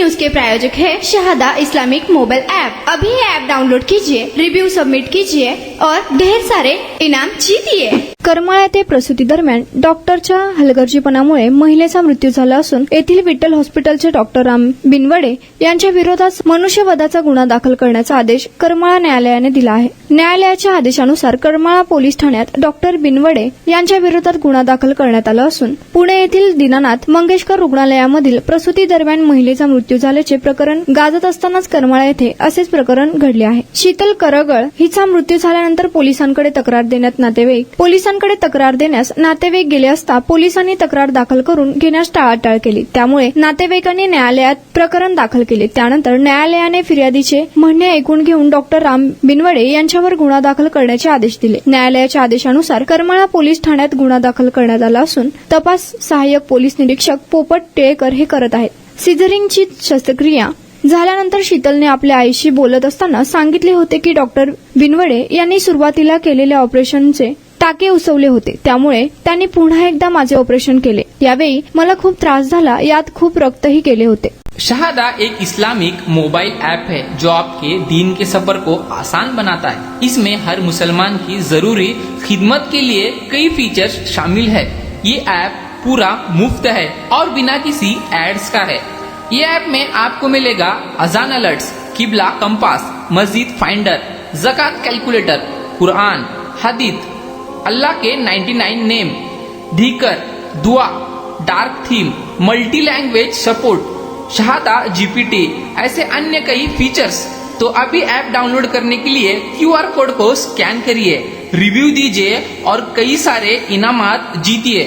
News के प्रायोजक है Shahada Islamic mobile app. अभी ऐप डाउनलोड कीजिए, रिव्यू सबमिट कीजिए और ढेर सारे इनाम जीतिए। करमाळा येथे प्रसूती दरम्यान डॉक्टरच्या हलगर्जीपणामुळे महिलेचा मृत्यू झाला असून येथील विठ्ठल हॉस्पिटलचे डॉक्टर राम बिनवडे यांच्या विरोधात मनुष्यवधाचा गुन्हा दाखल करण्याचा आदेश करमाळा न्यायालयाने दिला आहे। न्यायालयाच्या आदेशानुसार करमाळा पोलीस ठाण्यात डॉक्टर बिनवडे यांच्या विरोधात गुन्हा दाखल करण्यात आला असून पुणे येथील दीनानाथ मंगेशकर रुग्णालयामधील प्रसूती दरम्यान महिलेचा मृत्यू झाल्याचे प्रकरण गाजत असतानाच करमाळा येथे असेच प्रकरण घडले आहे। शीतल करगळ हिचा मृत्यू झाल्यानंतर पोलिसांकडे तक्रार देण्यास नातेवाईक गेले असता पोलिसांनी तक्रार दाखल करून घेण्यास टाळाटाळ केली। त्यामुळे नातेवाईकांनी न्यायालयात प्रकरण दाखल केले। त्यानंतर न्यायालयाने फिर्यादीचे म्हणणे ऐकून घेऊन डॉक्टर राम बिनवडे यांच्यावर गुन्हा दाखल करण्याचे आदेश दिले। न्यायालयाच्या आदेशानुसार करमाळा पोलीस ठाण्यात गुन्हा दाखल करण्यात आला असून तपास सहाय्यक पोलीस निरीक्षक पोपट टिळेकर हे करत आहेत। सिझरिंगची शस्त्रक्रिया झाल्यानंतर शीतलने आपल्या आईशी बोलत असताना सांगितले होते की डॉक्टर बिनवडे यांनी सुरुवातीला केलेल्या ऑपरेशनचे टाके उसवले होते, त्यामुळे त्यांनी पुन्हा एकदा माझे ऑपरेशन केले। यावेळी मला खूप त्रास झाला, यात खूप रक्तही गेले होते। शहादा एक इस्लामिक मोबाइल ऐप है जो आपके दीन के सफर को आसान बनाता है। इसमें हर मुसलमान की जरूरी खिदमत के लिए कई फीचर्स शामिल है। ये ऐप पूरा मुफ्त है और बिना किसी एड्स का है। ये ऐप में आपको मिलेगा अजान अलर्ट्स, किबला कंपास, मस्जिद फाइंडर, ज़कात कैलकुलेटर, कुरान, हदीथ, अल्लाह के 99 नेम, धीकर, दुआ, dark theme, multi language support, Shahada GPT, ऐसे अन्य कई फीचर्स। तो अभी ऐप डाउनलोड करने के लिए QR कोड को स्कैन करिए, रिव्यू दीजिए और कई सारे इनामात जीतिए।